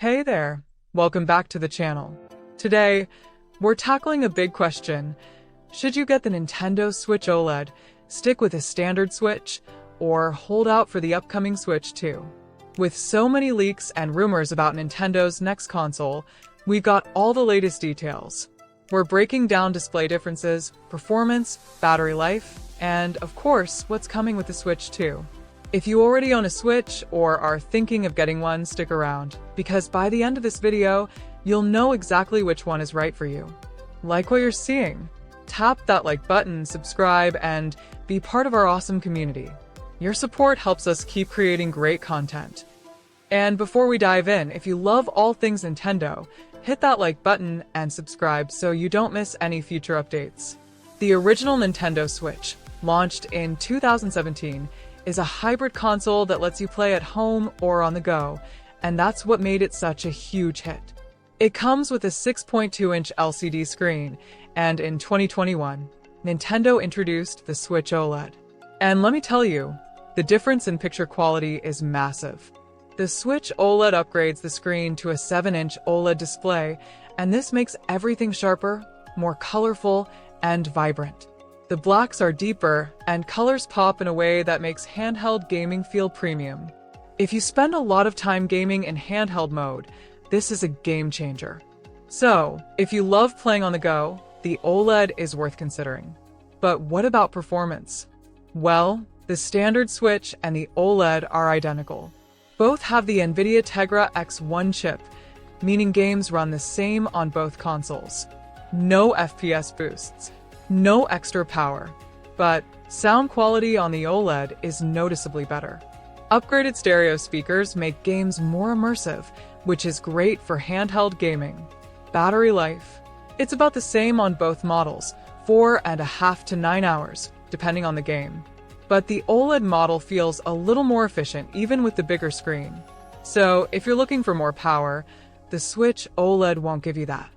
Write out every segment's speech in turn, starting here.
Hey there, welcome back to the channel. Today, we're tackling a big question. Should you get the Nintendo Switch OLED, stick with a standard Switch, or hold out for the upcoming Switch 2? With so many leaks and rumors about Nintendo's next console, we've got all the latest details. We're breaking down display differences, performance, battery life, and of course, what's coming with the Switch 2. If you already own a Switch or are thinking of getting one, stick around, because by the end of this video, you'll know exactly which one is right for you. Like what you're seeing? Tap that like button, subscribe, and be part of our awesome community. Your support helps us keep creating great content. And before we dive in, if you love all things Nintendo, hit that like button and subscribe so you don't miss any future updates. The original Nintendo Switch, launched in 2017, is a hybrid console that lets you play at home or on the go, and that's what made it such a huge hit. It comes with a 6.2-inch LCD screen, and in 2021, Nintendo introduced the Switch OLED. And let me tell you, the difference in picture quality is massive. The Switch OLED upgrades the screen to a 7-inch OLED display, and this makes everything sharper, more colorful, and vibrant. The blacks are deeper, and colors pop in a way that makes handheld gaming feel premium. If you spend a lot of time gaming in handheld mode, this is a game changer. So, if you love playing on the go, the OLED is worth considering. But what about performance? Well, the standard Switch and the OLED are identical. Both have the NVIDIA Tegra X1 chip, meaning games run the same on both consoles. No FPS boosts. No extra power, but sound quality on the OLED is noticeably better. Upgraded stereo speakers make games more immersive, which is great for handheld gaming. Battery life. It's about the same on both models, 4.5 to 9 hours, depending on the game. But the OLED model feels a little more efficient even with the bigger screen. So if you're looking for more power, the Switch OLED won't give you that.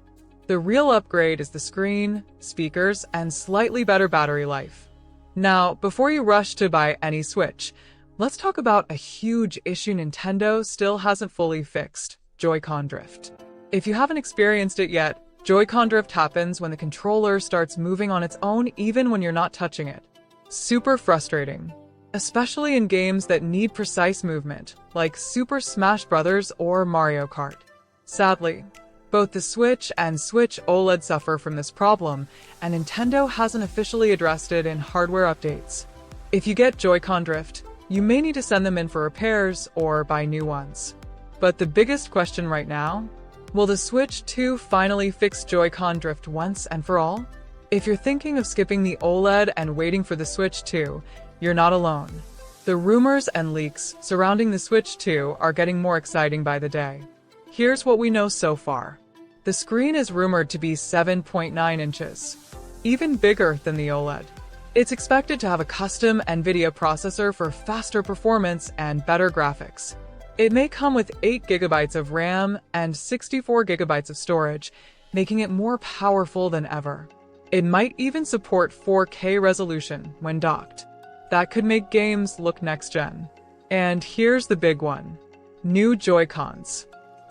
The real upgrade is the screen, speakers, and slightly better battery life. Now, before you rush to buy any Switch, let's talk about a huge issue Nintendo still hasn't fully fixed: Joy-Con drift. If you haven't experienced it yet, Joy-Con drift happens when the controller starts moving on its own even when you're not touching it. Super frustrating, especially in games that need precise movement, like Super Smash Bros. Or Mario Kart. Sadly, both the Switch and Switch OLED suffer from this problem, and Nintendo hasn't officially addressed it in hardware updates. If you get Joy-Con drift, you may need to send them in for repairs or buy new ones. But the biggest question right now? Will the Switch 2 finally fix Joy-Con drift once and for all? If you're thinking of skipping the OLED and waiting for the Switch 2, you're not alone. The rumors and leaks surrounding the Switch 2 are getting more exciting by the day. Here's what we know so far. The screen is rumored to be 7.9 inches, even bigger than the OLED. It's expected to have a custom NVIDIA processor for faster performance and better graphics. It may come with 8 GB of RAM and 64 GB of storage, making it more powerful than ever. It might even support 4K resolution when docked. That could make games look next-gen. And here's the big one: new Joy-Cons.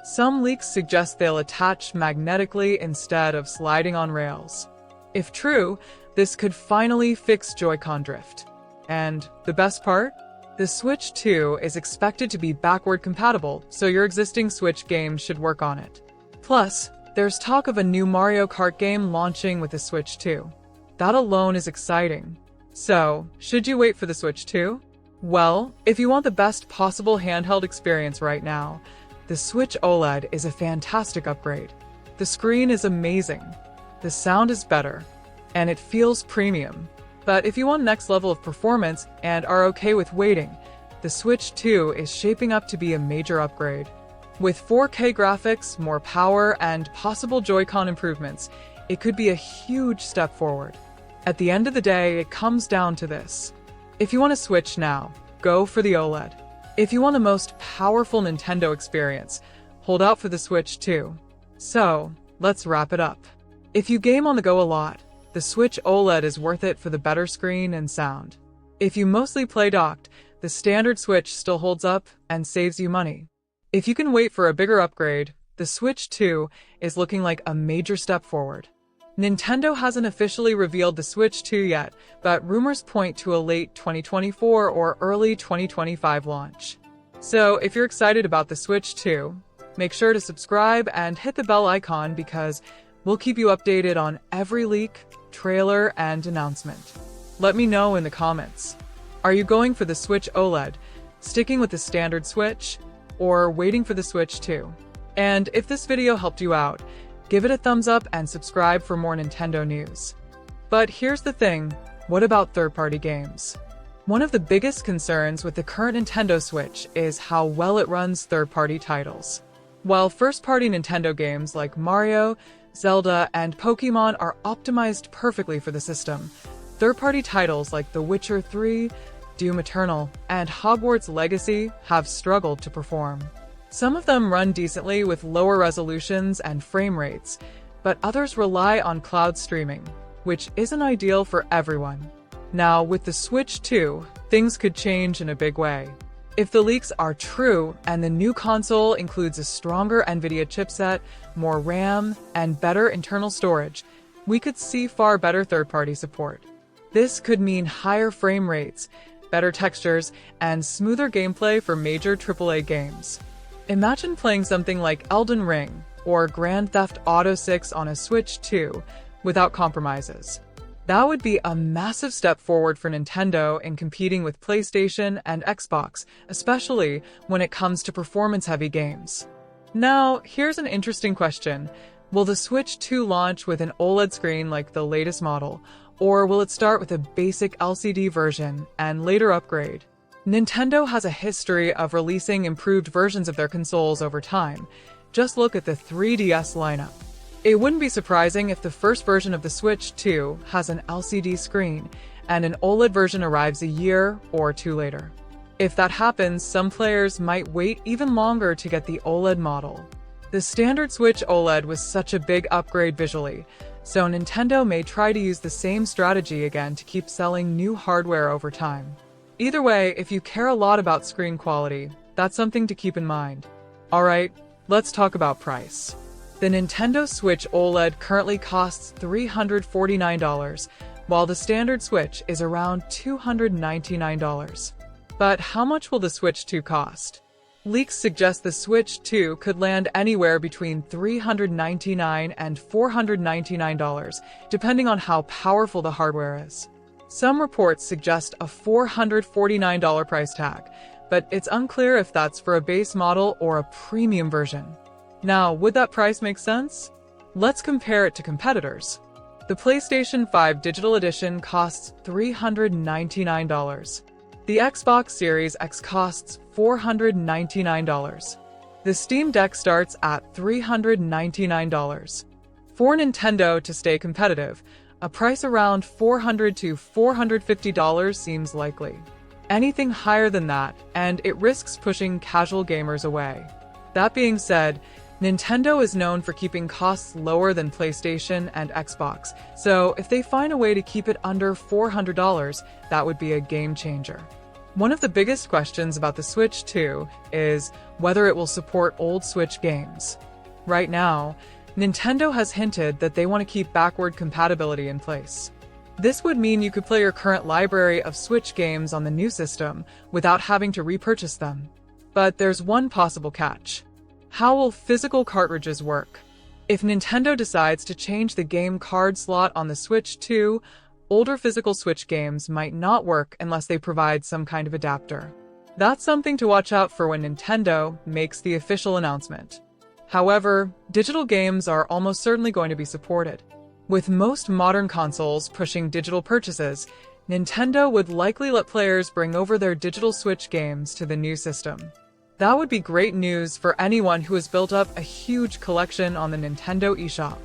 Some leaks suggest they'll attach magnetically instead of sliding on rails. If true, this could finally fix Joy-Con drift. And the best part? The Switch 2 is expected to be backward compatible, so your existing Switch games should work on it. Plus, there's talk of a new Mario Kart game launching with the Switch 2. That alone is exciting. So, should you wait for the Switch 2? Well, if you want the best possible handheld experience right now, the Switch OLED is a fantastic upgrade. The screen is amazing, the sound is better, and it feels premium. But if you want next level of performance and are okay with waiting, the Switch 2 is shaping up to be a major upgrade. With 4K graphics, more power, and possible Joy-Con improvements, it could be a huge step forward. At the end of the day, it comes down to this. If you want to switch now, go for the OLED. If you want the most powerful Nintendo experience, hold out for the Switch 2. So, let's wrap it up. If you game on the go a lot, the Switch OLED is worth it for the better screen and sound. If you mostly play docked, the standard Switch still holds up and saves you money. If you can wait for a bigger upgrade, the Switch 2 is looking like a major step forward. Nintendo hasn't officially revealed the Switch 2 yet, but rumors point to a late 2024 or early 2025 launch. So if you're excited about the Switch 2, make sure to subscribe and hit the bell icon because we'll keep you updated on every leak, trailer, and announcement. Let me know in the comments. Are you going for the Switch OLED, sticking with the standard Switch, or waiting for the Switch 2? And if this video helped you out, give it a thumbs up and subscribe for more Nintendo news. But here's the thing, what about third-party games? One of the biggest concerns with the current Nintendo Switch is how well it runs third-party titles. While first-party Nintendo games like Mario, Zelda, and Pokémon are optimized perfectly for the system, third-party titles like The Witcher 3, Doom Eternal, and Hogwarts Legacy have struggled to perform. Some of them run decently with lower resolutions and frame rates, but others rely on cloud streaming, which isn't ideal for everyone. Now, with the Switch 2, things could change in a big way. If the leaks are true and the new console includes a stronger NVIDIA chipset, more RAM, and better internal storage, we could see far better third-party support. This could mean higher frame rates, better textures, and smoother gameplay for major AAA games. Imagine playing something like Elden Ring or Grand Theft Auto 6 on a Switch 2 without compromises. That would be a massive step forward for Nintendo in competing with PlayStation and Xbox, especially when it comes to performance-heavy games. Now, here's an interesting question. Will the Switch 2 launch with an OLED screen like the latest model, or will it start with a basic LCD version and later upgrade? Nintendo has a history of releasing improved versions of their consoles over time. Just look at the 3DS lineup. It wouldn't be surprising if the first version of the Switch 2 has an LCD screen and an OLED version arrives a year or two later. If that happens, some players might wait even longer to get the OLED model. The standard Switch OLED was such a big upgrade visually, so Nintendo may try to use the same strategy again to keep selling new hardware over time. Either way, if you care a lot about screen quality, that's something to keep in mind. Alright, let's talk about price. The Nintendo Switch OLED currently costs $349, while the standard Switch is around $299. But how much will the Switch 2 cost? Leaks suggest the Switch 2 could land anywhere between $399 and $499, depending on how powerful the hardware is. Some reports suggest a $449 price tag, but it's unclear if that's for a base model or a premium version. Now, would that price make sense? Let's compare it to competitors. The PlayStation 5 Digital Edition costs $399. The Xbox Series X costs $499. The Steam Deck starts at $399. For Nintendo to stay competitive, a price around $400 to $450 seems likely. Anything higher than that, and it risks pushing casual gamers away. That being said, Nintendo is known for keeping costs lower than PlayStation and Xbox, so if they find a way to keep it under $400, that would be a game changer. One of the biggest questions about the Switch 2 is whether it will support old Switch games. Right now, Nintendo has hinted that they want to keep backward compatibility in place. This would mean you could play your current library of Switch games on the new system without having to repurchase them. But there's one possible catch. How will physical cartridges work? If Nintendo decides to change the game card slot on the Switch 2, older physical Switch games might not work unless they provide some kind of adapter. That's something to watch out for when Nintendo makes the official announcement. However, digital games are almost certainly going to be supported. With most modern consoles pushing digital purchases, Nintendo would likely let players bring over their digital Switch games to the new system. That would be great news for anyone who has built up a huge collection on the Nintendo eShop.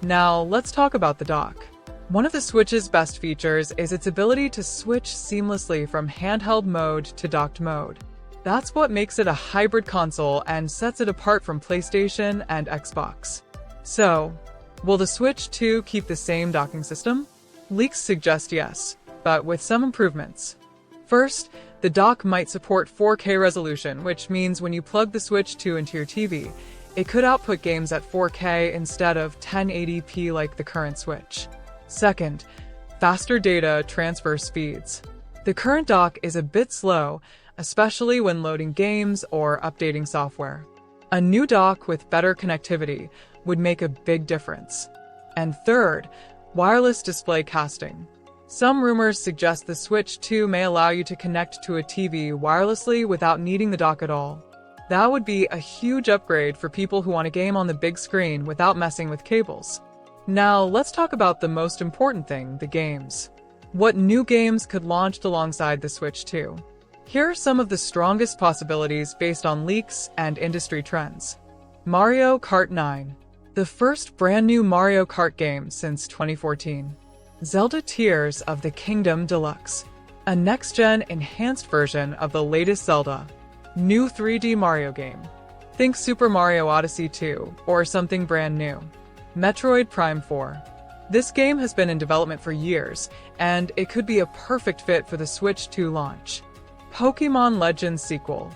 Now, let's talk about the dock. One of the Switch's best features is its ability to switch seamlessly from handheld mode to docked mode. That's what makes it a hybrid console and sets it apart from PlayStation and Xbox. So, will the Switch 2 keep the same docking system? Leaks suggest yes, but with some improvements. First, The dock might support 4K resolution, which means when you plug the Switch 2 into your TV, it could output games at 4K instead of 1080p like the current Switch. Second, faster data transfer speeds. The current dock is a bit slow, especially when loading games or updating software. A new dock with better connectivity would make a big difference. And third, wireless display casting. Some rumors suggest the Switch 2 may allow you to connect to a TV wirelessly without needing the dock at all. That would be a huge upgrade for people who want to game on the big screen without messing with cables. Now, let's talk about the most important thing, the games. What new games could launch alongside the Switch 2? Here are some of the strongest possibilities based on leaks and industry trends. Mario Kart 9, the first brand new Mario Kart game since 2014. Zelda Tears of the Kingdom Deluxe, a next-gen enhanced version of the latest Zelda. New 3D Mario game. Think Super Mario Odyssey 2 or something brand new. Metroid Prime 4. This game has been in development for years, and it could be a perfect fit for the Switch 2 launch. Pokémon Legends sequel.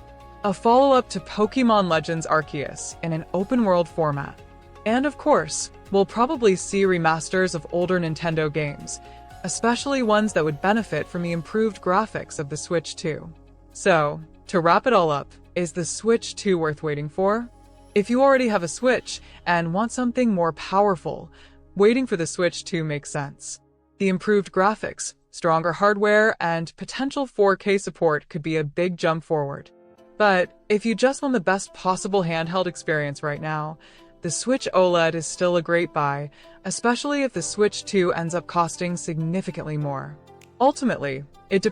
A follow-up to Pokémon Legends Arceus in an open-world format. And of course, we'll probably see remasters of older Nintendo games, especially ones that would benefit from the improved graphics of the Switch 2. So, to wrap it all up, is the Switch 2 worth waiting for? If you already have a Switch and want something more powerful, waiting for the Switch 2 makes sense. The improved graphics, stronger hardware, and potential 4K support could be a big jump forward. But if you just want the best possible handheld experience right now, the Switch OLED is still a great buy, especially if the Switch 2 ends up costing significantly more. Ultimately, it depends